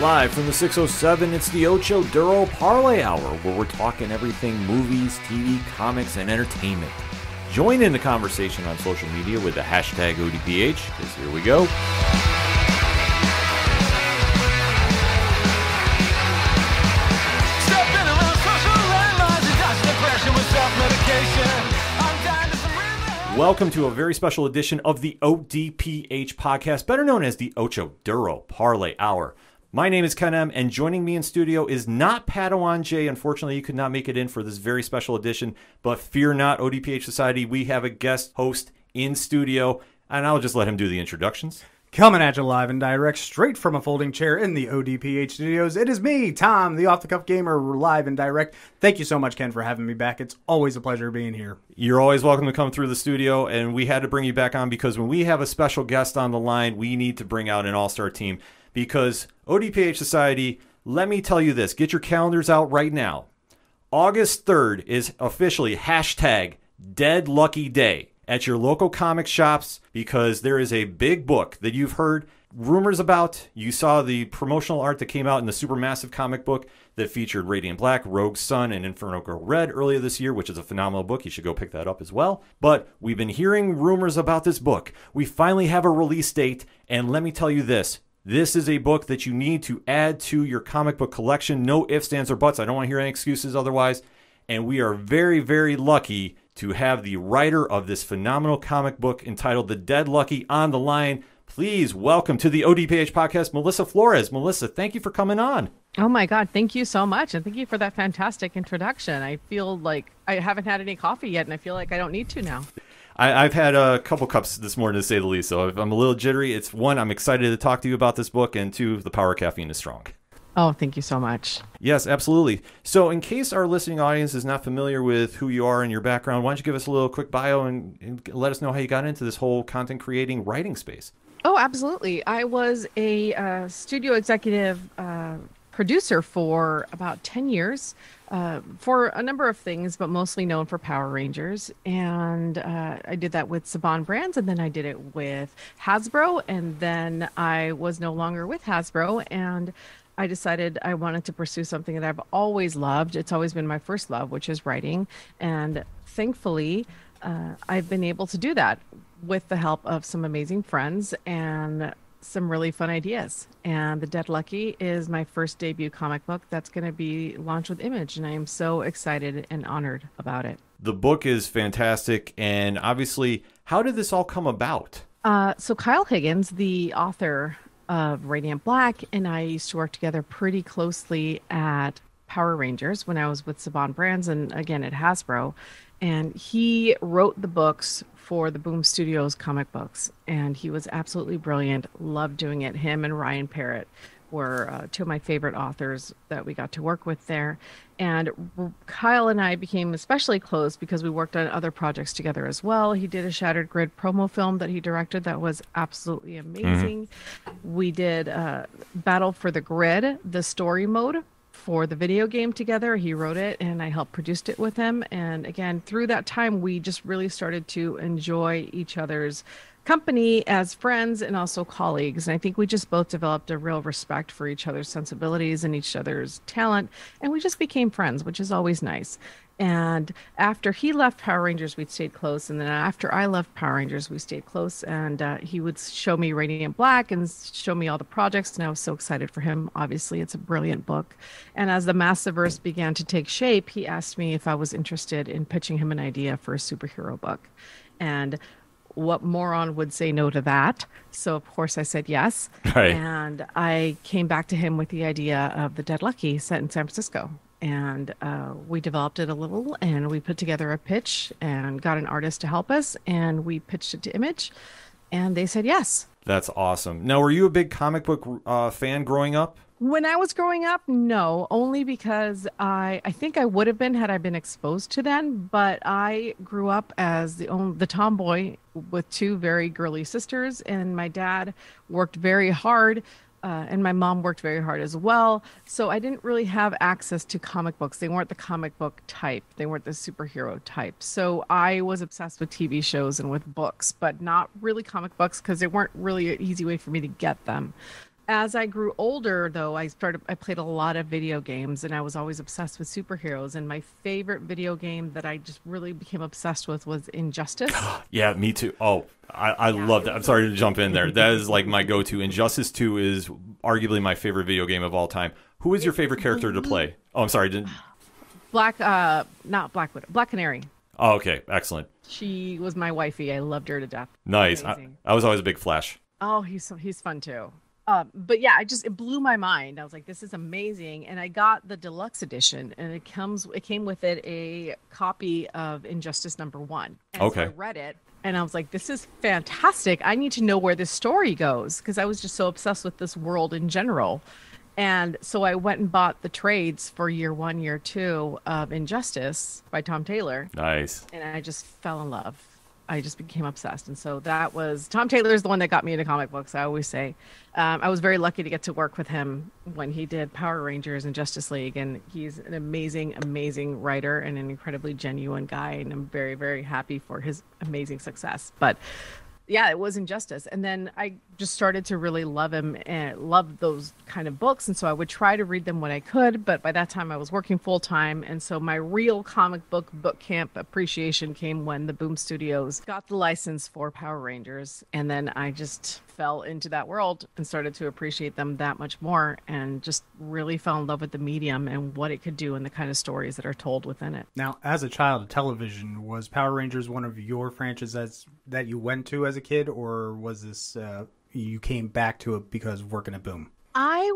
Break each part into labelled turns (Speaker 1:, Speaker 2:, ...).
Speaker 1: Live from the 607, it's the Ocho Duro Parlay Hour, where we're talking everything movies, TV, comics, and entertainment. Join in the conversation on social media with the hashtag ODPH, because here we go. Welcome to a very special edition of the ODPH podcast, better known as the Ocho Duro Parlay Hour. My name is Ken M, and joining me in studio is not Padawan J. Unfortunately, he could not make it in for this very special edition, but fear not, ODPH Society, we have a guest host in studio, and I'll just let him do the introductions.
Speaker 2: Coming at you live and direct, straight from a folding chair in the ODPH studios, it is me, Tom, the off-the-cuff gamer, live and direct. Thank you so much, Ken, for having me back. It's always a pleasure being here.
Speaker 1: You're always welcome to come through the studio, and we had to bring you back on because when we have a special guest on the line, we need to bring out an all-star team because ODPH Society, let me tell you this, get your calendars out right now. August 3rd is officially hashtag Dead Lucky Day at your local comic shops because there is a big book that you've heard rumors about. You saw the promotional art that came out in the Supermassive comic book that featured Radiant Black, Rogue Sun, and Inferno Girl Red earlier this year, which is a phenomenal book. You should go pick that up as well. But we've been hearing rumors about this book. We finally have a release date, and let me tell you this. This is a book that you need to add to your comic book collection. No ifs, ands, or buts. I don't want to hear any excuses otherwise. And we are very, very lucky to have the writer of this phenomenal comic book entitled The Dead Lucky on the line. Please welcome to the ODPH podcast, Melissa Flores. Melissa, thank you for coming on.
Speaker 3: Oh my God, thank you so much. And thank you for that fantastic introduction. I feel like I haven't had any coffee yet, and I feel like I don't need to now.
Speaker 1: I've had a couple cups this morning, to say the least, so I'm a little jittery. It's one, I'm excited to talk to you about this book, and two, the power of caffeine is strong.
Speaker 3: Oh, thank you so much.
Speaker 1: Yes, absolutely. So in case our listening audience is not familiar with who you are and your background, why don't you give us a little quick bio and let us know how you got into this whole content creating writing space?
Speaker 3: Oh, absolutely. I was a studio executive producer for about 10 years for a number of things, but mostly known for Power Rangers. And I did that with Saban Brands, and then I did it with Hasbro, and then I was no longer with Hasbro, and I decided I wanted to pursue something that I've always loved. It's always been my first love, which is writing. And thankfully, I've been able to do that with the help of some amazing friends and some really fun ideas. And The Dead Lucky is my first debut comic book that's going to be launched with Image. And I am so excited and honored about it.
Speaker 1: The book is fantastic. And obviously, how did this all come about?
Speaker 3: So Kyle Higgins, the author of Radiant Black, and I used to work together pretty closely at Power Rangers when I was with Saban Brands and again at Hasbro. And he wrote the books for the Boom Studios comic books, and he was absolutely brilliant. Loved doing it. Him and Ryan Parrott were two of my favorite authors that we got to work with there. And Kyle and I became especially close because we worked on other projects together as well. He did a Shattered Grid promo film that he directed that was absolutely amazing. We did Battle for the Grid, the story mode for the video game together. He wrote it and I helped produce it with him. And again, through that time, we just really started to enjoy each other's company as friends and also colleagues. And I think we just both developed a real respect for each other's sensibilities and each other's talent. And we just became friends, which is always nice. And after he left Power Rangers, we stayed close. And then after I left Power Rangers, we stayed close. And he would show me Radiant Black and show me all the projects. And I was so excited for him. Obviously, it's a brilliant book. And as the Massiverse began to take shape, he asked me if I was interested in pitching him an idea for a superhero book. And what moron would say no to that? So, of course, I said yes.
Speaker 1: Right.
Speaker 3: And I came back to him with the idea of The Dead Lucky set in San Francisco. And we developed it a little, and we put together a pitch and got an artist to help us, and we pitched it to Image, and they said yes.
Speaker 1: That's awesome. Now, were you a big comic book fan growing up?
Speaker 3: When I was growing up, no, only because I think I would have been had I been exposed to them. But I grew up as the tomboy with two very girly sisters, and my dad worked very hard. And my mom worked very hard as well. So I didn't really have access to comic books. They weren't the comic book type. They weren't the superhero type. So I was obsessed with TV shows and with books, but not really comic books because they weren't really an easy way for me to get them. As I grew older, though, I played a lot of video games and I was always obsessed with superheroes. And my favorite video game that I just really became obsessed with was Injustice.
Speaker 1: Yeah, me too. Oh, I
Speaker 3: Yeah,
Speaker 1: love
Speaker 3: it
Speaker 1: that. I'm
Speaker 3: was
Speaker 1: sorry to jump in there.
Speaker 3: amazing.
Speaker 1: That is like my go-to. Injustice 2 is arguably my favorite video game of all time. Who is your favorite character to
Speaker 3: Blue
Speaker 1: play? Oh, I'm sorry. Didn't...
Speaker 3: Black, not Black Widow, Black Canary.
Speaker 1: Oh, okay. Excellent.
Speaker 3: She was my wifey. I loved her to death.
Speaker 1: Nice.
Speaker 3: Amazing.
Speaker 1: I was always a big Flash.
Speaker 3: Oh, he's fun too. But yeah, it blew my mind. I was like, this is amazing. And I got the deluxe edition, and it came with it a copy of Injustice #1. And so I
Speaker 1: Okay.
Speaker 3: read it, and I was like, this is fantastic. I need to know where this story goes because I was just so obsessed with this world in general. And so I went and bought the trades for year 1, year 2 of Injustice by Tom Taylor,
Speaker 1: Nice.
Speaker 3: and I just fell in love. I just became obsessed. And so that was Tom Taylor is the one that got me into comic books. I always say I was very lucky to get to work with him when he did Power Rangers and Justice League. And he's an amazing, amazing writer and an incredibly genuine guy. And I'm very, very happy for his amazing success. But yeah, it was Injustice. And then I just started to really love him and love those kind of books. And so I would try to read them when I could. But by that time, I was working full time. And so my real comic book camp appreciation came when the Boom Studios got the license for Power Rangers. And then I just fell into that world and started to appreciate them that much more and just really fell in love with the medium and what it could do and the kind of stories that are told within it.
Speaker 2: Now, as a child of television, was Power Rangers one of your franchises that you went to as a kid, or was this you came back to it because of working at Boom?
Speaker 3: I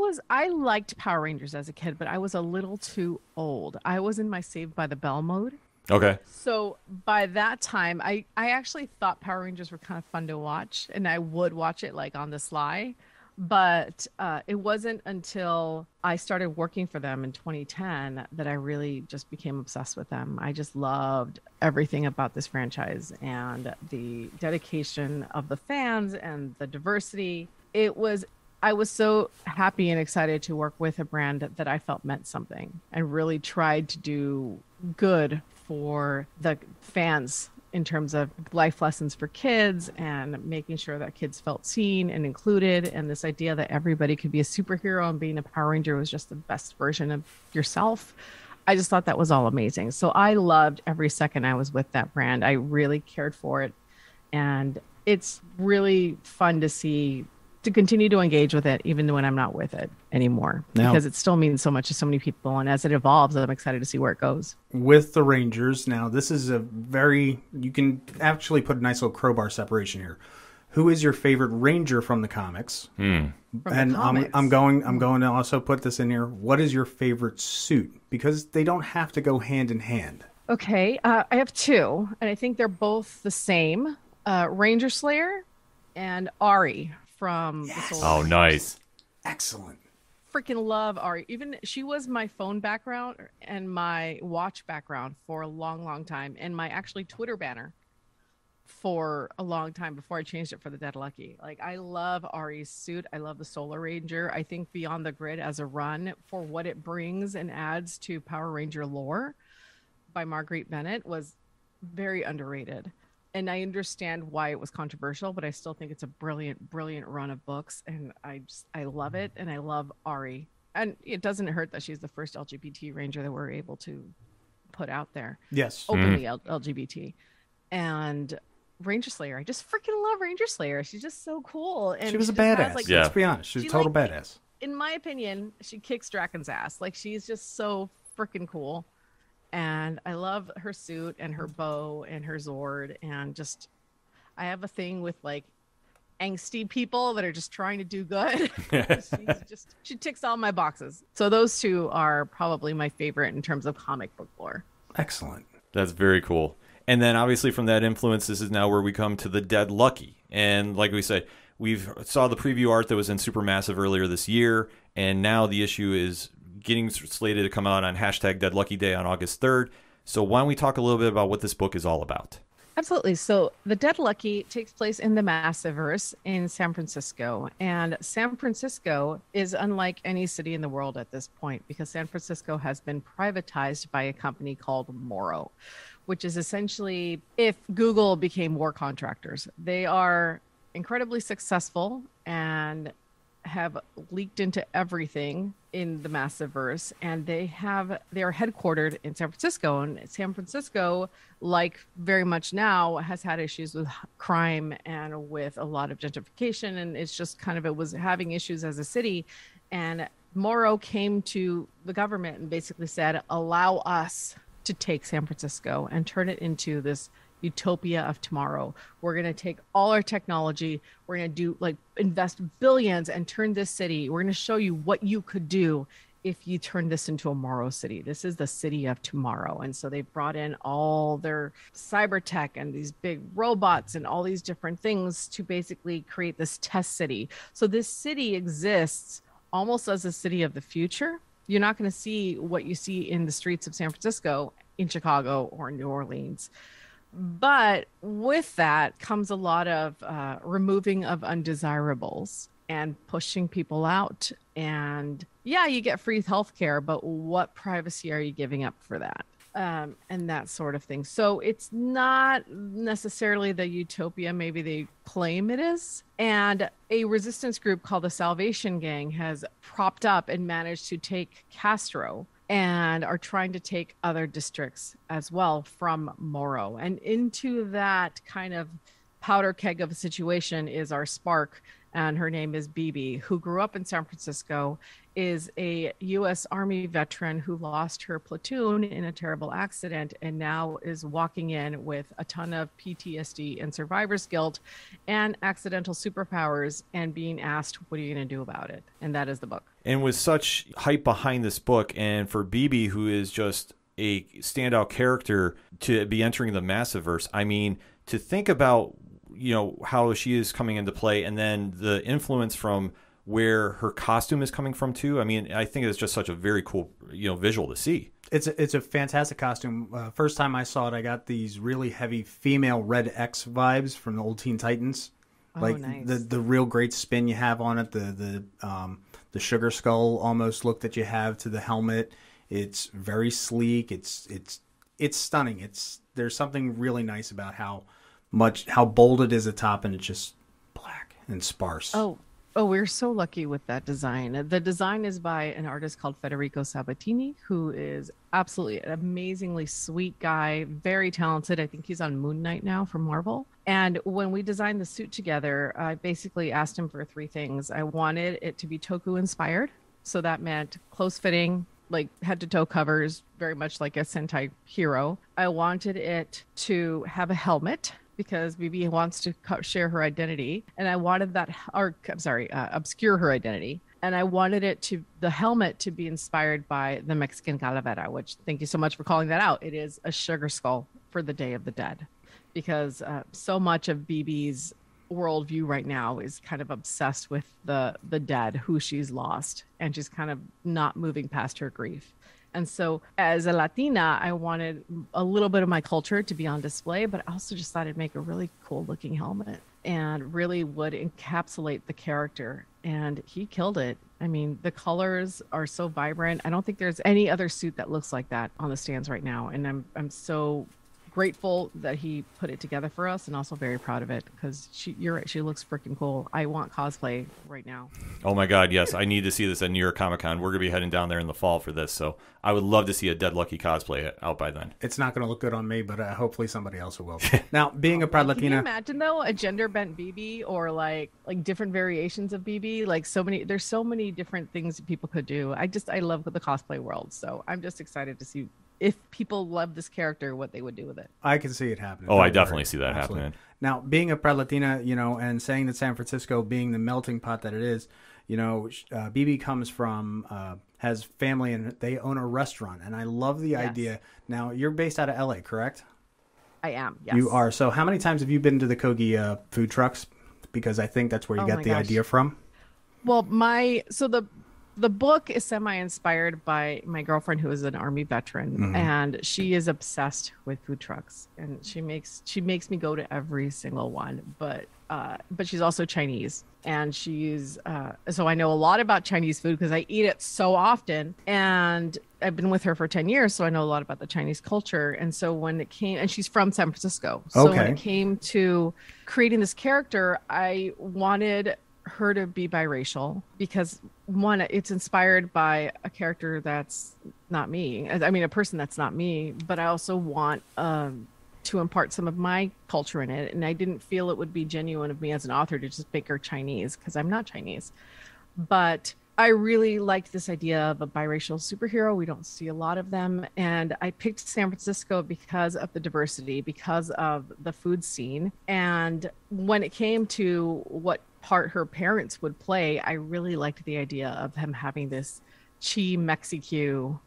Speaker 3: liked Power Rangers as a kid, but I was a little too old. I was in my Saved by the Bell mode.
Speaker 1: Okay.
Speaker 3: So by that time, I actually thought Power Rangers were kind of fun to watch, and I would watch it like on the sly. But it wasn't until I started working for them in 2010 that I really just became obsessed with them. I just loved everything about this franchise and the dedication of the fans and the diversity. I was so happy and excited to work with a brand that I felt meant something and really tried to do good for the fans in terms of life lessons for kids and making sure that kids felt seen and included. And this idea that everybody could be a superhero and being a Power Ranger was just the best version of yourself. I just thought that was all amazing. So I loved every second I was with that brand. I really cared for it. And it's really fun to continue to engage with it, even when I'm not with it anymore, because it still means so much to so many people. And as it evolves, I'm excited to see where it goes.
Speaker 2: With the Rangers, now this is you can actually put a nice little crowbar separation here. Who is your favorite Ranger from the comics?
Speaker 3: From
Speaker 2: And
Speaker 3: the comics.
Speaker 2: I'm going to also put this in here. What is your favorite suit? Because they don't have to go hand in hand.
Speaker 3: Okay, I have two, and I think they're both the same. Ranger Slayer and Ari from the Soul.
Speaker 1: Oh, nice.
Speaker 2: Excellent.
Speaker 3: Freaking love Ari. Even she was my phone background and my watch background for a long, long time, and my actually Twitter banner for a long time before I changed it for the Dead Lucky. Like, I love Ari's suit. I love the Solar Ranger. I think Beyond the Grid as a run for what it brings and adds to Power Ranger lore by Marguerite Bennett was very underrated. And I understand why it was controversial, but I still think it's a brilliant, brilliant run of books. And I love it. And I love Ari. And it doesn't hurt that she's the first LGBT Ranger that we're able to put out there.
Speaker 2: Yes.
Speaker 3: Openly LGBT. And Ranger Slayer. I just freaking love Ranger Slayer. She's just so cool. And
Speaker 2: She was a
Speaker 3: just has,
Speaker 2: badass.
Speaker 3: like,
Speaker 1: Yeah.
Speaker 2: Let's be honest. She's a
Speaker 3: she,
Speaker 2: total
Speaker 3: like,
Speaker 2: badass.
Speaker 3: in my opinion, she kicks Draken's ass. Like, she's just so freaking cool. And I love her suit and her bow and her Zord. And just, I have a thing with like angsty people that are just trying to do good. She ticks all my boxes. So those two are probably my favorite in terms of comic book lore.
Speaker 2: Excellent.
Speaker 1: That's very cool. And then obviously from that influence, this is now where we come to the Dead Lucky. And like we said, we've saw the preview art that was in Supermassive earlier this year. And now the issue is getting slated to come out on hashtag Dead Lucky Day on August 3rd. So why don't we talk a little bit about what this book is all about?
Speaker 3: Absolutely. So the Dead Lucky takes place in the Massiverse in San Francisco. And San Francisco is unlike any city in the world at this point because San Francisco has been privatized by a company called Morrow, which is essentially if Google became war contractors. They are incredibly successful and have leaked into everything in the Massiverse, and they are headquartered in San Francisco. And San Francisco, like very much now, has had issues with crime and with a lot of gentrification, and it's just kind of, it was having issues as a city. And Morrow came to the government and basically said, allow us to take San Francisco and turn it into this utopia of tomorrow. We're going to take all our technology, we're going to invest billions and turn this city. We're going to show you what you could do if you turn this into a Morrow city. This is the city of tomorrow. And so they brought in all their cyber tech and these big robots and all these different things to basically create this test city. So this city exists almost as a city of the future. You're not going to see what you see in the streets of San Francisco in Chicago or New Orleans. But with that comes a lot of removing of undesirables and pushing people out. And yeah, you get free healthcare, but what privacy are you giving up for that? And that sort of thing. So it's not necessarily the utopia maybe they claim it is. And a resistance group called the Salvation Gang has propped up and managed to take Castro and are trying to take other districts as well from Morrow. And into that kind of powder keg of a situation is our spark, and her name is Bibi, who grew up in San Francisco, is a U.S. Army veteran who lost her platoon in a terrible accident and now is walking in with a ton of PTSD and survivor's guilt and accidental superpowers and being asked, what are you going to do about it? And that is the book. And
Speaker 1: with such hype behind this book, and for Bibi, who is just a standout character to be entering the Massiverse, I mean, to think about, you know, how she is coming into play, and then the influence from where her costume is coming from too. I mean, I think it's just such a very cool, you know, visual to see.
Speaker 2: It's a fantastic costume. First time I saw it, I got these really heavy female Red X vibes from the old Teen Titans.
Speaker 3: Oh,
Speaker 2: like
Speaker 3: nice.
Speaker 2: the real great spin you have on it, the sugar skull almost look that you have to the helmet. It's very sleek. It's stunning. There's something really nice about how bold it is at top, and it's just black and sparse.
Speaker 3: Oh, we're so lucky with that design. The design is by an artist called Federico Sabatini, who is absolutely an amazingly sweet guy, very talented. I think he's on Moon Knight now from Marvel. And when we designed the suit together, I basically asked him for three things. I wanted it to be Toku inspired. So that meant close fitting, like head to toe covers, very much like a Sentai hero. I wanted it to have a helmet, because Bibi wants to share her identity, and I wanted obscure her identity. And I wanted the helmet to be inspired by the Mexican calavera, which, thank you so much for calling that out. It is a sugar skull for the Day of the Dead, because so much of Bibi's worldview right now is kind of obsessed with the dead, who she's lost, and she's kind of not moving past her grief. And so as a Latina, I wanted a little bit of my culture to be on display, but I also just thought it'd make a really cool looking helmet and really would encapsulate the character. And he killed it. I mean, the colors are so vibrant. I don't think there's any other suit that looks like that on the stands right now. And I'm so grateful that he put it together for us, and also very proud of it, because you're right, she looks freaking cool. I want cosplay right now.
Speaker 1: Oh my god, yes, I need to see this at New York Comic Con. We're gonna be heading down there in the fall for this, so I would love to see a Dead Lucky cosplay out by then.
Speaker 2: It's not going to look good on me, but hopefully somebody else will. Now, being a proud Latina,
Speaker 3: can you imagine though a gender bent Bibi, or like different variations of Bibi? There's so many different things that people could do. I love the cosplay world, so I'm just excited to see if people love this character, what they would do with it.
Speaker 2: I can see it happening.
Speaker 1: Oh, I definitely see that happening.
Speaker 2: Now, being a proud Latina, you know, and saying that San Francisco being the melting pot that it is, you know, Bibi comes from, has family, and they own a restaurant. And I love the idea. Now, you're based out of LA, correct?
Speaker 3: I am, yes.
Speaker 2: You are. So how many times have you been to the Kogi food trucks? Because I think that's where you got the idea from.
Speaker 3: Well, the book is semi-inspired by my girlfriend, who is an Army veteran, and she is obsessed with food trucks, and she makes me go to every single one. But she's also Chinese, and she's so I know a lot about Chinese food because I eat it so often, and I've been with her for 10 years, so I know a lot about the Chinese culture. And so when it came, and she's from San Francisco, so when it came to creating this character, I wanted her to be biracial because one, it's inspired by a character that's not me. I mean, a person that's not me, but I also want to impart some of my culture in it. And I didn't feel it would be genuine of me as an author to just make her Chinese because I'm not Chinese. But I really liked this idea of a biracial superhero. We don't see a lot of them. And I picked San Francisco because of the diversity, because of the food scene. And when it came to what part her parents would play, I really liked the idea of him having this Chi Mexico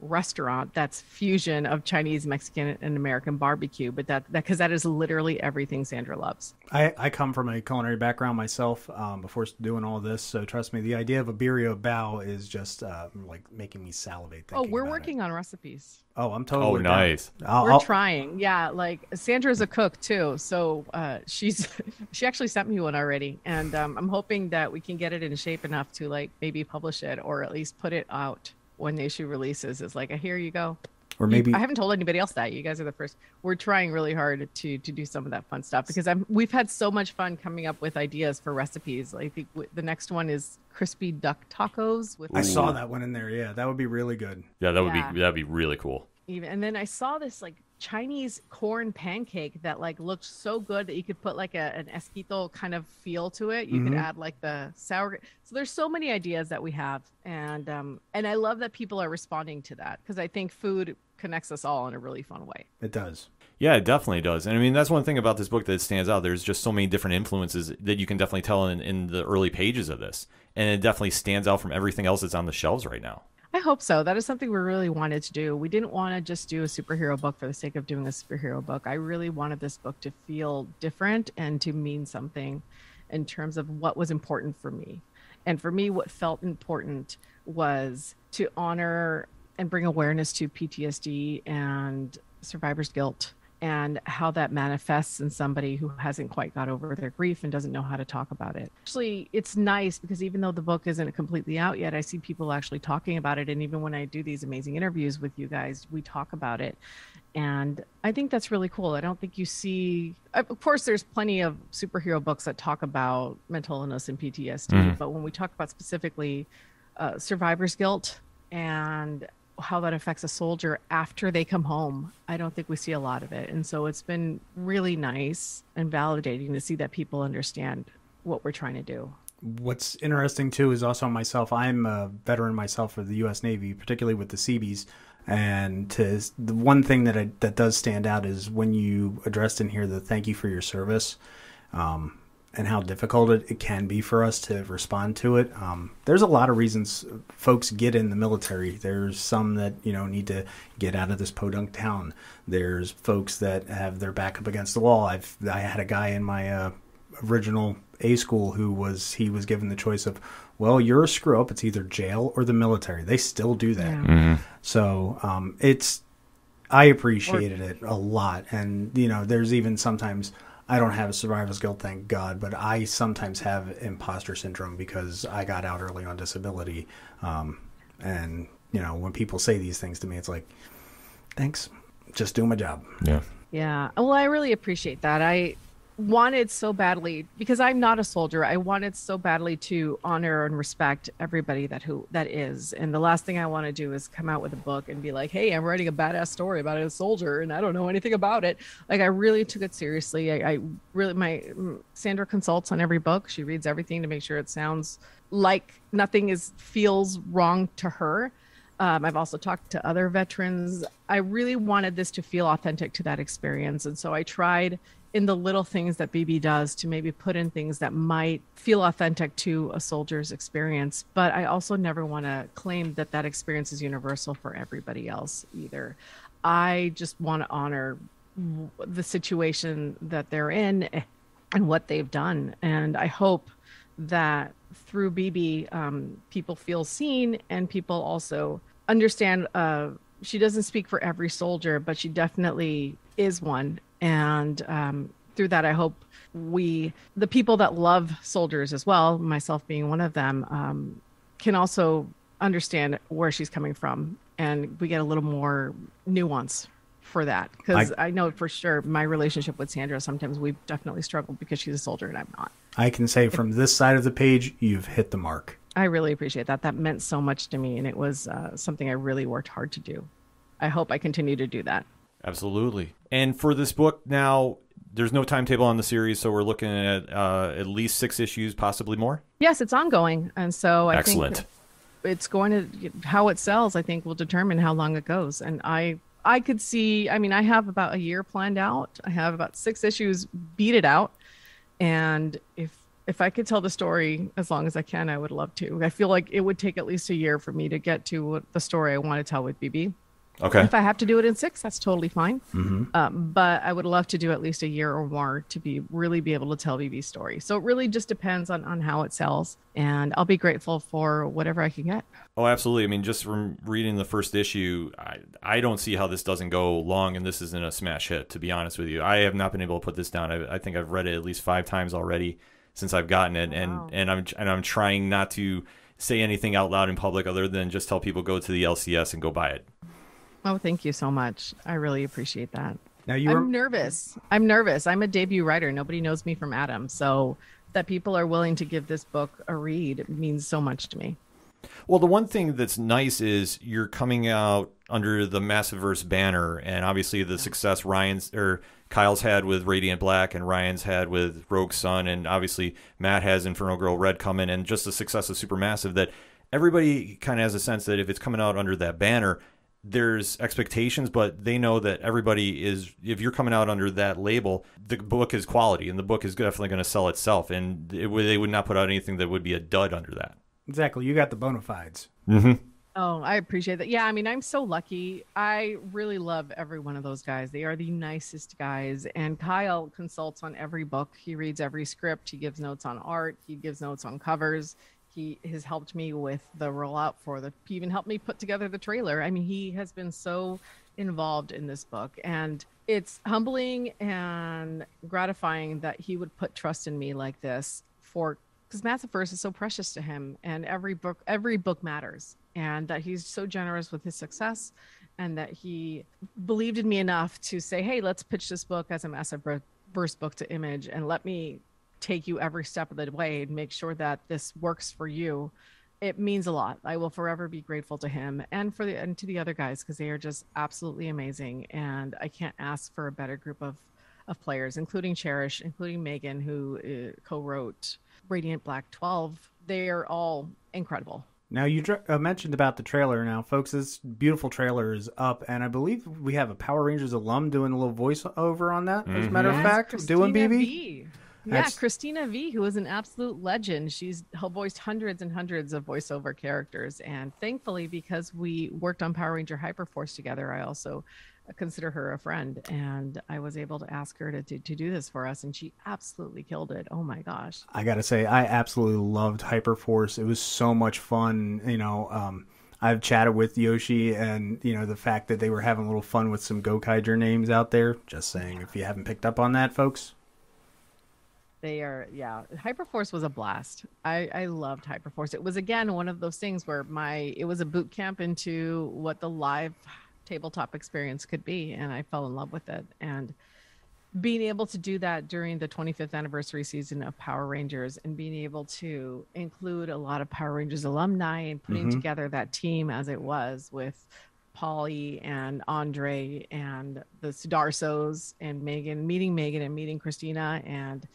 Speaker 3: restaurant that's fusion of Chinese, Mexican, and American barbecue, but that because that is literally everything Sandra loves.
Speaker 2: I come from a culinary background myself before doing all this, so trust me, the idea of a birria bao is just like making me salivate.
Speaker 3: Oh, we're working on recipes.
Speaker 2: Oh, I'm totally
Speaker 1: nice.
Speaker 3: We're trying. Yeah, like Sandra's a cook too, so she actually sent me one already, and I'm hoping that we can get it in shape enough to like maybe publish it or at least put it out when the issue releases. Is like, here you go.
Speaker 2: Or maybe
Speaker 3: I haven't told anybody else that. You guys are the first. We're trying really hard to do some of that fun stuff because we've had so much fun coming up with ideas for recipes. I think the next one is crispy duck tacos.
Speaker 2: I saw that one in there. Yeah, that would be really good.
Speaker 1: Yeah, that'd be really cool.
Speaker 3: And then I saw this like Chinese corn pancake that like looked so good that you could put like an esquito kind of feel to it. You could add like the sour. So there's so many ideas that we have, and I love that people are responding to that because I think food connects us all in a really fun way.
Speaker 2: It does.
Speaker 1: Yeah, it definitely does. And I mean, that's one thing about this book that stands out. There's just so many different influences that you can definitely tell in the early pages of this, and it definitely stands out from everything else that's on the shelves right now.
Speaker 3: I hope so. That is something we really wanted to do. We didn't want to just do a superhero book for the sake of doing a superhero book. I really wanted this book to feel different and to mean something in terms of what was important for me. And for me, what felt important was to honor and bring awareness to PTSD and survivor's guilt and how that manifests in somebody who hasn't quite got over their grief and doesn't know how to talk about it. Actually, it's nice because even though the book isn't completely out yet, I see people actually talking about it. And even when I do these amazing interviews with you guys, we talk about it. And I think that's really cool. I don't think you see, of course, there's plenty of superhero books that talk about mental illness and PTSD. But when we talk about specifically survivor's guilt and how that affects a soldier after they come home, I don't think we see a lot of it. And so it's been really nice and validating to see that people understand what we're trying to do.
Speaker 2: What's interesting too is also myself. I'm a veteran myself of the U.S. Navy, particularly with the Seabees. And the one thing that does stand out is when you addressed in here the thank you for your service, and how difficult it can be for us to respond to it. There's a lot of reasons folks get in the military. There's some that, need to get out of this podunk town. There's folks that have their back up against the wall. I had a guy in my original A school who was given the choice of, well, you're a screw up. It's either jail or the military. They still do that.
Speaker 3: Yeah.
Speaker 2: So I appreciated it a lot. And, there's even sometimes I don't have a survivor's guilt, thank God, but I sometimes have imposter syndrome because I got out early on disability. And, when people say these things to me, it's like, thanks, just doing my job.
Speaker 1: Yeah.
Speaker 3: Yeah. Well, I really appreciate that. I wanted so badly, because I'm not a soldier, I wanted so badly to honor and respect everybody that is. And the last thing I want to do is come out with a book and be like, hey, I'm writing a badass story about a soldier and I don't know anything about it. Like, I really took it seriously. I really, Sandra consults on every book. She reads everything to make sure it sounds like nothing feels wrong to her. I've also talked to other veterans. I really wanted this to feel authentic to that experience. And so I tried in the little things that BB does to maybe put in things that might feel authentic to a soldier's experience. But I also never want to claim that experience is universal for everybody else either. I just want to honor the situation that they're in and what they've done. And I hope that through BB, people feel seen and people also understand she doesn't speak for every soldier, but she definitely is one. And through that, I hope the people that love soldiers as well, myself being one of them, can also understand where she's coming from. And we get a little more nuance for that. Because I know for sure my relationship with Sandra, sometimes we've definitely struggled because she's a soldier and I'm not.
Speaker 2: I can say from this side of the page, you've hit the mark.
Speaker 3: I really appreciate that. That meant so much to me, and it was something I really worked hard to do. I hope I continue to do that.
Speaker 1: Absolutely. And for this book now, there's no timetable on the series, so we're looking at least 6 issues, possibly more?
Speaker 3: Yes, it's ongoing, and so I
Speaker 1: Excellent.
Speaker 3: think it's going to, how it sells, I think, will determine how long it goes. And I could see, I mean, I have about a year planned out. I have about 6 issues beat it out. And if I could tell the story as long as I can, I would love to. I feel like it would take at least a year for me to get to the story I want to tell with BB.
Speaker 1: Okay.
Speaker 3: If I have to do it in 6, that's totally fine.
Speaker 2: Mm-hmm.
Speaker 3: But I would love to do at least a year or more to really be able to tell BB's story. So it really just depends on how it sells. And I'll be grateful for whatever I can get.
Speaker 1: Oh, absolutely. I mean, just from reading the first issue, I don't see how this doesn't go long and this isn't a smash hit, to be honest with you. I have not been able to put this down. I think I've read it at least 5 times already since I've gotten it.
Speaker 3: Wow.
Speaker 1: And I'm trying not to say anything out loud in public other than just tell people go to the LCS and go buy it.
Speaker 3: Oh, thank you so much. I really appreciate that.
Speaker 2: Now
Speaker 3: I'm nervous. I'm a debut writer. Nobody knows me from Adam. So that people are willing to give this book a read means so much to me.
Speaker 1: Well, the one thing that's nice is you're coming out under the Massiverse banner, and obviously the success Kyle's had with Radiant Black and Ryan's had with Rogue Sun, and obviously Matt has Inferno Girl Red coming, and just the success of Supermassive, that everybody kind of has a sense that if it's coming out under that banner, there's expectations, but they know that everybody is, if you're coming out under that label, the book is quality, and the book is definitely going to sell itself, and they would not put out anything that would be a dud under that.
Speaker 2: Exactly. You got the bona fides.
Speaker 1: Mm-hmm.
Speaker 3: Oh, I appreciate that. Yeah, I mean, I'm so lucky. I really love every one of those guys. They are the nicest guys. And Kyle consults on every book. He reads every script. He gives notes on art. He gives notes on covers. He has helped me with the rollout he even helped me put together the trailer. I mean, he has been so involved in this book. And it's humbling and gratifying that he would put trust in me like this because Massiverse is so precious to him, and every book matters, and that he's so generous with his success, and that he believed in me enough to say, hey, let's pitch this book as a Massiverse book to Image, and let me take you every step of the way and make sure that this works for you. It means a lot. I will forever be grateful to him and to the other guys, because they are just absolutely amazing, and I can't ask for a better group of players, including Cherish, including Megan, who co-wrote Radiant Black 12. They are all incredible.
Speaker 2: Now, you mentioned about the trailer. Now, folks, this beautiful trailer is up, and I believe we have a Power Rangers alum doing a little voiceover on that, as a matter of fact,
Speaker 3: Christina
Speaker 2: doing BB.
Speaker 3: V. Yeah, Christina V, who is an absolute legend. She's voiced hundreds and hundreds of voiceover characters, and thankfully, because we worked on Power Ranger Hyperforce together, I also consider her a friend, and I was able to ask her to do this for us, and she absolutely killed it. Oh my gosh.
Speaker 2: I gotta say, I absolutely loved Hyperforce. It was so much fun. I've chatted with Yoshi, and the fact that they were having a little fun with some Gokaiger names out there. Just saying, if you haven't picked up on that, folks.
Speaker 3: They are, yeah. Hyperforce was a blast. I loved Hyperforce. It was, again, one of those things where it was a boot camp into what the live tabletop experience could be, and I fell in love with it. And being able to do that during the 25th anniversary season of Power Rangers, and being able to include a lot of Power Rangers alumni, and putting together that team as it was with Polly and Andre and the Sudarsos and meeting Megan and meeting Christina and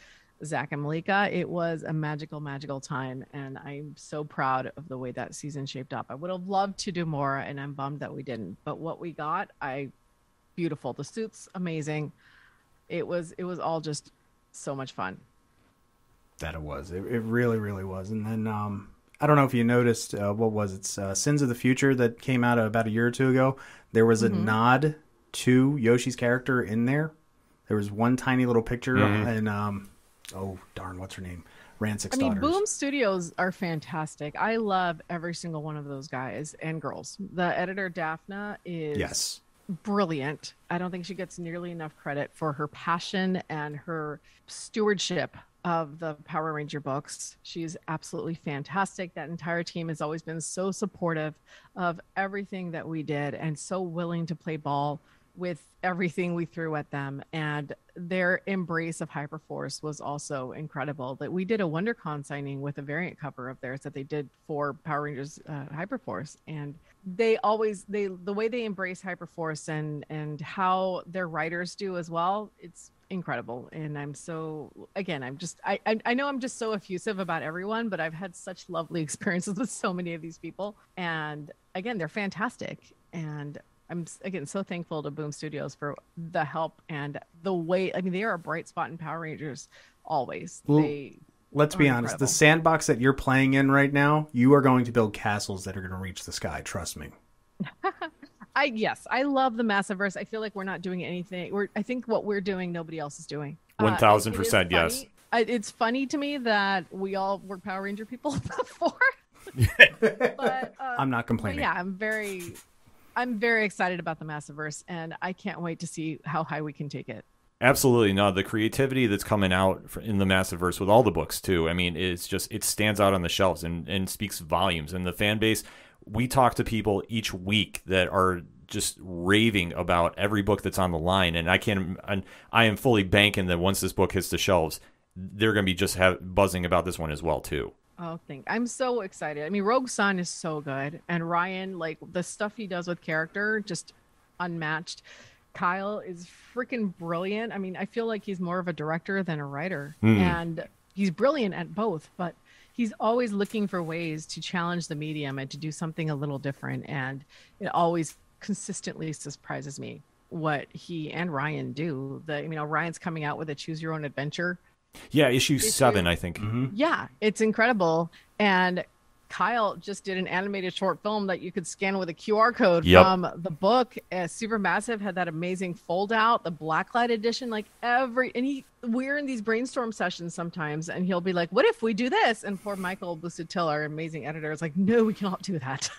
Speaker 3: Zach and Malika, it was a magical, magical time, and I'm so proud of the way that season shaped up. I would have loved to do more, and I'm bummed that we didn't. But what we got, beautiful. The suits, amazing. It was all just so much fun.
Speaker 2: That it was. It really, really was. And then I don't know if you noticed, what was it? Sins of the Future that came out about a year or two ago. There was a nod to Yoshi's character in there. There was one tiny little picture, and oh, darn, what's her name? Rancic's daughters.
Speaker 3: Boom Studios are fantastic. I love every single one of those guys and girls. The editor, Daphne, is brilliant. I don't think she gets nearly enough credit for her passion and her stewardship of the Power Ranger books. She's absolutely fantastic. That entire team has always been so supportive of everything that we did, and so willing to play ball with everything we threw at them, and their embrace of Hyperforce was also incredible. That we did a WonderCon signing with a variant cover of theirs that they did for Power Rangers Hyperforce, and the way they embrace Hyperforce and how their writers do as well, it's incredible. And I'm so, again, I know I'm just so effusive about everyone, but I've had such lovely experiences with so many of these people, and again, they're fantastic. And I'm, again, so thankful to Boom Studios for the help and the way. I mean, they are a bright spot in Power Rangers always.
Speaker 2: Well, let's be honest.
Speaker 3: Incredible.
Speaker 2: The sandbox that you're playing in right now, you are going to build castles that are going to reach the sky. Trust me.
Speaker 3: Yes, I love the Massiverse. I feel like we're not doing anything. I think what we're doing, nobody else is doing.
Speaker 1: 1000%, yes.
Speaker 3: It's funny to me that we all were Power Ranger people before. But
Speaker 2: I'm not complaining.
Speaker 3: Yeah, I'm very excited about the Massiverse, and I can't wait to see how high we can take it.
Speaker 1: Absolutely. No, the creativity that's coming out in the Massiverse with all the books too. I mean, it stands out on the shelves and speaks volumes. And the fan base, we talk to people each week that are just raving about every book that's on the line. And I am fully banking that once this book hits the shelves, they're going to be just buzzing about this one as well too.
Speaker 3: Oh, I'm so excited. I mean, Rogue Sun is so good, and Ryan, like the stuff he does with character, just unmatched. Kyle is freaking brilliant. I mean, I feel like he's more of a director than a writer, and he's brilliant at both, but he's always looking for ways to challenge the medium and to do something a little different. And it always consistently surprises me what he and Ryan do. Ryan's coming out with a Choose Your Own Adventure.
Speaker 1: Yeah, issue 7, I think.
Speaker 2: Mm-hmm.
Speaker 3: Yeah, it's incredible. And Kyle just did an animated short film that you could scan with a QR code from the book. Supermassive had that amazing fold out, the blacklight edition, we're in these brainstorm sessions sometimes, and he'll be like, what if we do this? And poor Michael Busuttil, our amazing editor, is like, no, we cannot do that.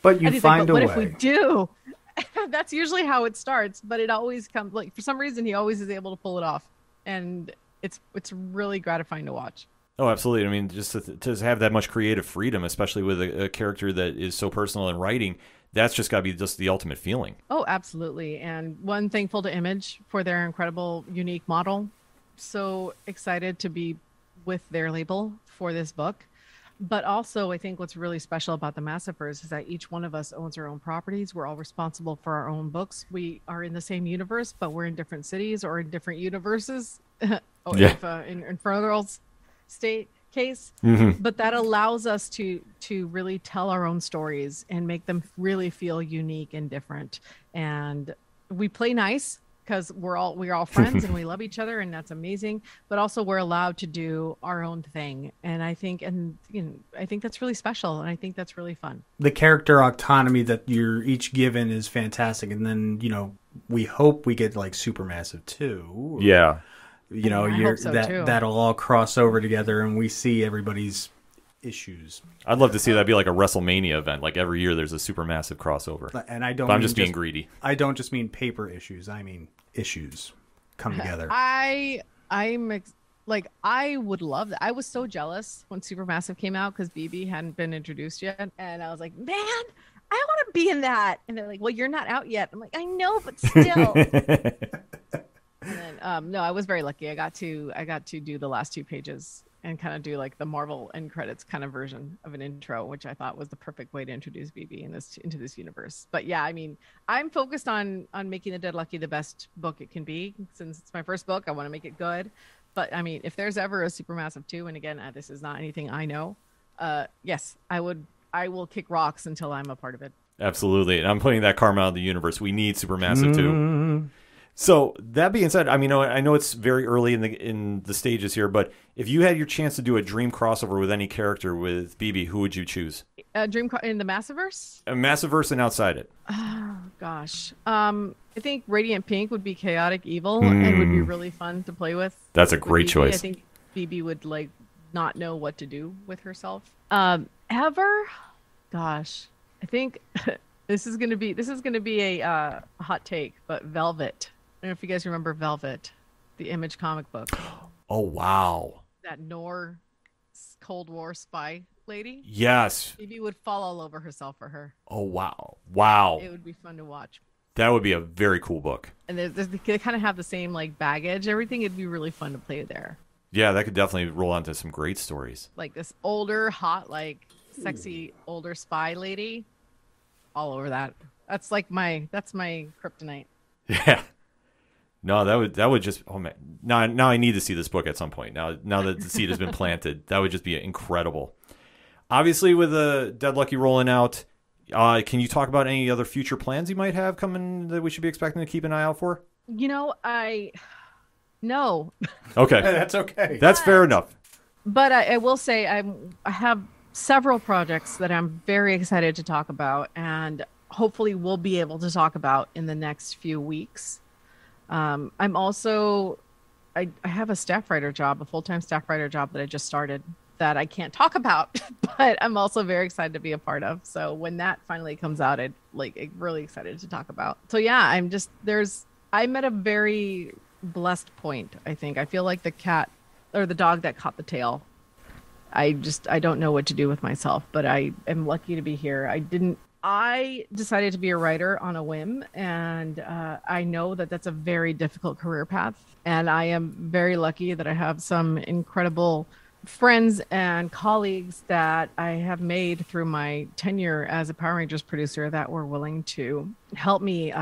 Speaker 2: But you find a way.
Speaker 3: What if we do? That's usually how it starts, but it always comes, like, for some reason, he always is able to pull it off. And it's really gratifying to watch.
Speaker 1: Oh, absolutely. I mean, just to have that much creative freedom, especially with a character that is so personal in writing, that's just got to be just the ultimate feeling.
Speaker 3: Oh, absolutely. And one, thankful to Image for their incredible, unique model. So excited to be with their label for this book. But also, I think what's really special about the Massivers is that each one of us owns our own properties. We're all responsible for our own books. We are in the same universe, but we're in different cities or in different universes. In Furtherall's state case.
Speaker 1: Mm-hmm.
Speaker 3: But that allows us to really tell our own stories and make them really feel unique and different. And we play nice, because we're all friends and we love each other, and that's amazing. But also, we're allowed to do our own thing, and I think that's really special, and I think that's really fun.
Speaker 2: The character autonomy that you're each given is fantastic, and then we hope we get like Supermassive too.
Speaker 1: Yeah,
Speaker 2: that'll all cross over together, and we see everybody's issues.
Speaker 1: I'd love to see that be like a WrestleMania event. Like every year, there's a Supermassive crossover.
Speaker 2: And I'm just
Speaker 1: being greedy.
Speaker 2: I don't just mean paper issues. I mean issues come together.
Speaker 3: I would love that. I was so jealous when Supermassive came out because BB hadn't been introduced yet, and I was like, man, I want to be in that. And they're like, well, you're not out yet. I'm like, I know, but still. And then, no, I was very lucky. I got to do the last 2 pages and kind of do like the Marvel end credits kind of version of an intro, which I thought was the perfect way to introduce BB into this universe. But yeah, I mean, I'm focused on making The Dead Lucky the best book it can be. Since it's my first book, I want to make it good. But I mean, if there's ever a Supermassive 2, and again, this is not anything I know, yes, I will kick rocks until I'm a part of it.
Speaker 1: Absolutely. And I'm putting that karma out of the universe. We need Supermassive 2. So that being said, I mean, I know it's very early in the stages here, but if you had your chance to do a dream crossover with any character with BB, who would you choose?
Speaker 3: Dream in the Massiverse?
Speaker 1: A Massiverse and outside it.
Speaker 3: Oh gosh, I think Radiant Pink would be chaotic evil and would be really fun to play with.
Speaker 1: That's a great choice.
Speaker 3: I think BB would like not know what to do with herself. Ever? Gosh, I think this is gonna be a hot take, but Velvet. I don't know if you guys remember Velvet, the Image comic book.
Speaker 1: Oh, wow.
Speaker 3: That Nor Cold War spy lady?
Speaker 1: Yes.
Speaker 3: Phoebe would fall all over herself for her.
Speaker 1: Oh, wow. Wow.
Speaker 3: It would be fun to watch.
Speaker 1: That would be a very cool book.
Speaker 3: And they kind of have the same like baggage, everything. It'd be really fun to play there.
Speaker 1: Yeah, that could definitely roll onto some great stories.
Speaker 3: Like this older, hot, like sexy older spy lady, all over that. That's my kryptonite.
Speaker 1: Yeah. No, that would just, oh man. Now I need to see this book at some point. Now that the seed has been planted, that would just be incredible. Obviously, with the Dead Lucky rolling out, can you talk about any other future plans you might have coming that we should be expecting to keep an eye out for?
Speaker 3: No.
Speaker 1: Okay.
Speaker 2: That's okay.
Speaker 1: That's fair enough.
Speaker 3: But I will say I have several projects that I'm very excited to talk about, and hopefully we'll be able to talk about in the next few weeks. I'm also, I have a staff writer job, a full-time staff writer job that I just started that I can't talk about, but I'm also very excited to be a part of. So when that finally comes out, I'm really excited to talk about. So yeah, I'm at a very blessed point. I think I feel like the cat or the dog that caught the tail. I don't know what to do with myself, but I am lucky to be here. I decided to be a writer on a whim, and I know that that's a very difficult career path. And I am very lucky that I have some incredible friends and colleagues that I have made through my tenure as a Power Rangers producer that were willing to help me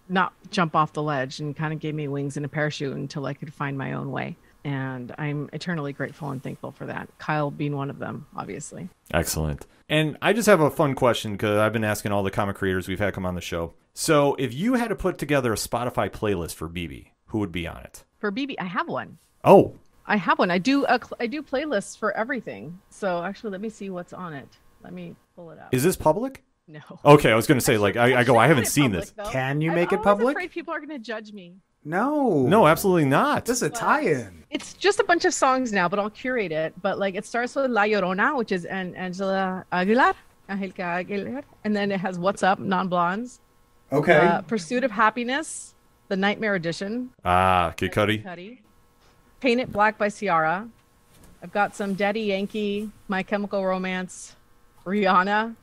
Speaker 3: not jump off the ledge, and kind of gave me wings and a parachute until I could find my own way. And I'm eternally grateful and thankful for that. Kyle being one of them, obviously.
Speaker 1: Excellent. And I just have a fun question, because I've been asking all the comic creators we've had come on the show. So if you had to put together a Spotify playlist for BB, who would be on it?
Speaker 3: For BB, I have one.
Speaker 1: Oh.
Speaker 3: I have one. I do playlists for everything. So actually, let me see what's on it. Let me pull it up.
Speaker 1: Is this public?
Speaker 3: No.
Speaker 1: Okay, I was going to say, I haven't seen
Speaker 3: public,
Speaker 1: this.
Speaker 3: though.
Speaker 2: Can you make it public?
Speaker 3: I'm afraid people are going to judge me.
Speaker 2: No,
Speaker 1: absolutely not.
Speaker 2: This is a tie-in.
Speaker 3: It's just a bunch of songs now, but I'll curate it. But it starts with La Llorona, which is Angelica Aguilar, and then it has What's Up, Non-Blondes.
Speaker 2: Okay.
Speaker 3: Pursuit of Happiness, the Nightmare Edition.
Speaker 1: Kid Cudi.
Speaker 3: Paint It Black by Ciara. I've got some Daddy Yankee, My Chemical Romance, Rihanna,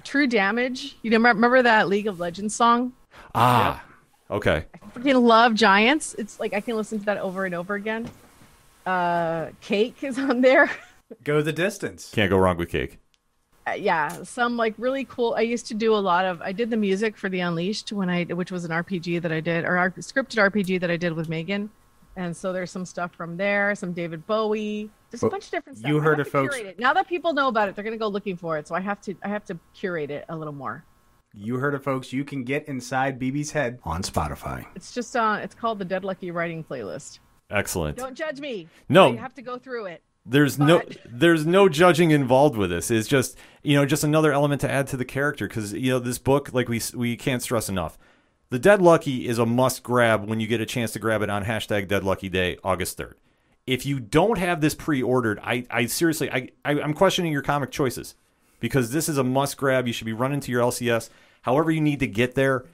Speaker 3: True Damage. You remember that League of Legends song?
Speaker 1: Yeah. Okay.
Speaker 3: I freaking love Giants. It's I can listen to that over and over again. Cake is on there.
Speaker 2: Go the distance.
Speaker 1: Can't go wrong with Cake.
Speaker 3: Yeah, some really cool. I used to do I did the music for The Unleashed which was an RPG that I did, or a scripted RPG that I did with Megan. And so there's some stuff from there, some David Bowie, just a bunch of different stuff.
Speaker 2: You heard it, folks.
Speaker 3: Now that people know about it, they're going to go looking for it. So I have to curate it a little more.
Speaker 2: You heard it, folks. You can get inside BB's head on Spotify.
Speaker 3: It's just it's called the Dead Lucky Writing Playlist.
Speaker 1: Excellent.
Speaker 3: Don't judge me.
Speaker 1: No.
Speaker 3: You have to go through it.
Speaker 1: There's no judging involved with this. It's just, just another element to add to the character, because, this book, we can't stress enough. The Dead Lucky is a must grab when you get a chance to grab it on #DeadLuckyDay, August 3rd. If you don't have this pre-ordered, I seriously, I'm questioning your comic choices, because this is a must grab. You should be running to your LCS. However you need to get there.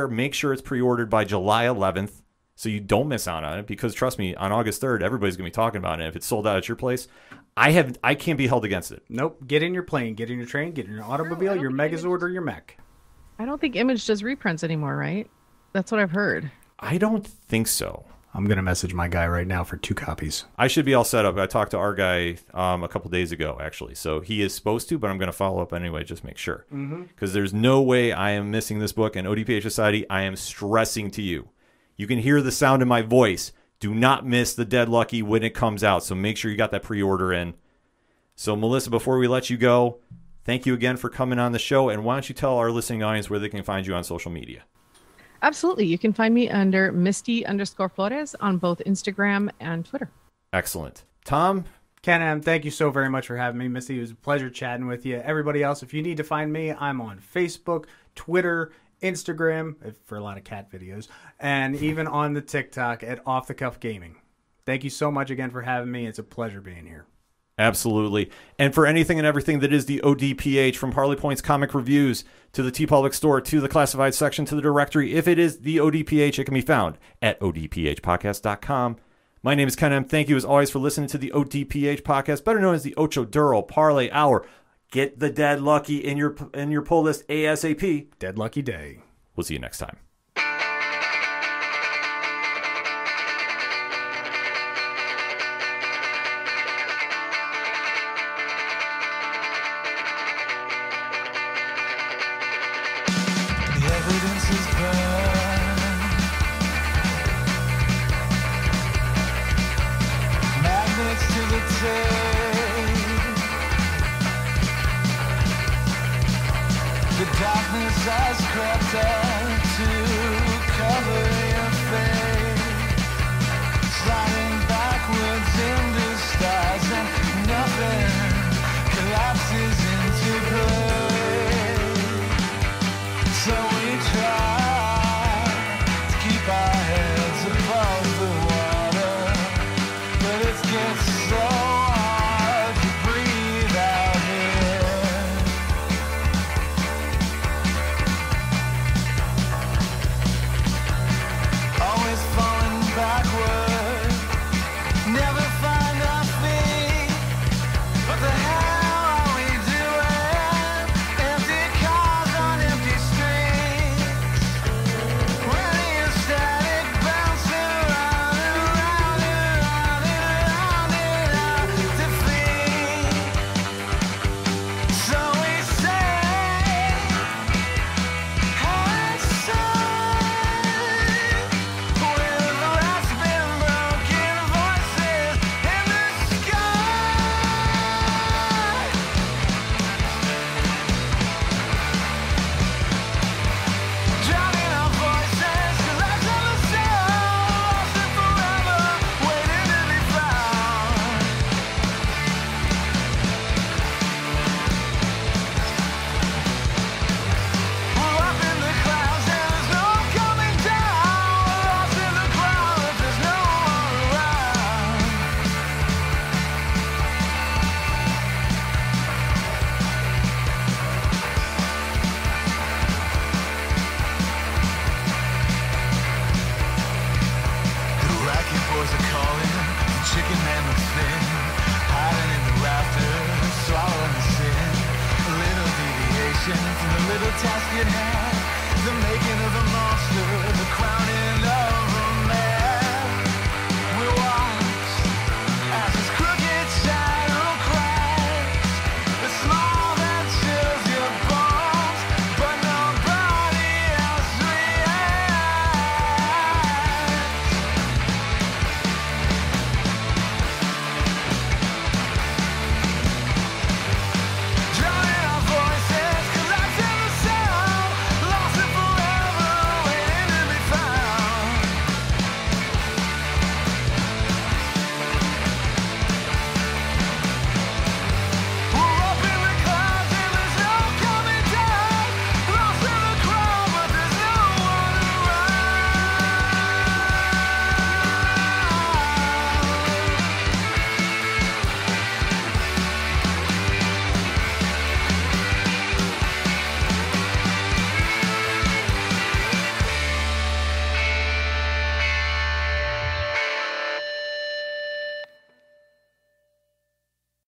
Speaker 1: Make sure it's pre-ordered by July 11th so you don't miss out on it, because trust me, on August 3rd, everybody's going to be talking about it. If it's sold out at your place, I can't be held against it.
Speaker 2: Nope. Get in your plane, get in your train, get in your automobile, your Megazord, or your mech.
Speaker 3: I don't think Image does reprints anymore, right? That's what I've heard.
Speaker 1: I don't think so.
Speaker 2: I'm going to message my guy right now for 2 copies.
Speaker 1: I should be all set up. I talked to our guy a couple days ago, actually. So he is supposed to, but I'm going to follow up anyway, just make sure. Because there's no way I am missing this book. And ODPH Society, I am stressing to you. You can hear the sound in my voice. Do not miss the Dead Lucky when it comes out. So make sure you got that pre-order in. So, Melissa, before we let you go, thank you again for coming on the show. And why don't you tell our listening audience where they can find you on social media?
Speaker 3: Absolutely. You can find me under Misty_Flores on both Instagram and Twitter.
Speaker 1: Excellent. Tom?
Speaker 2: Ken, thank you so very much for having me, Misty. It was a pleasure chatting with you. Everybody else, if you need to find me, I'm on Facebook, Twitter, Instagram, for a lot of cat videos, and even on the TikTok at Off the Cuff Gaming. Thank you so much again for having me. It's a pleasure being here.
Speaker 1: Absolutely. And for anything and everything that is the ODPH, from Harley Point's comic reviews to the TeePublic store to the classified section to the directory, if it is the ODPH, it can be found at odphpodcast.com. My name is Ken M. Thank you as always for listening to the ODPH podcast, better known as the Ocho Duro Parlay Hour. Get the dead lucky in your pull list ASAP.
Speaker 2: Dead lucky day.
Speaker 1: We'll see you next time.
Speaker 4: The evidence is burned. Magnets to the tape. The darkness has crept up to cover your face. Sliding backwards into stars and nothing collapses into place. So we try to keep our heads above the water, but it gets so hard to breathe out here. Always falling backward, never find our feet. What the hell are we doing? Empty cars on empty streets. Running a static, bouncing around and around and around and around in our defeat. So we say, with rasping, broken voices in the sky. Drowning our voices, collapse on the sound, lost and forever, waiting to be found. We're up in the clouds and there's no coming down. We're lost in the crowd, there's no one around. The racket boys are calling, the chicken man looks thin, hiding in the rafters, swallowing the sin. A little deviation from the little task at hand, the making of a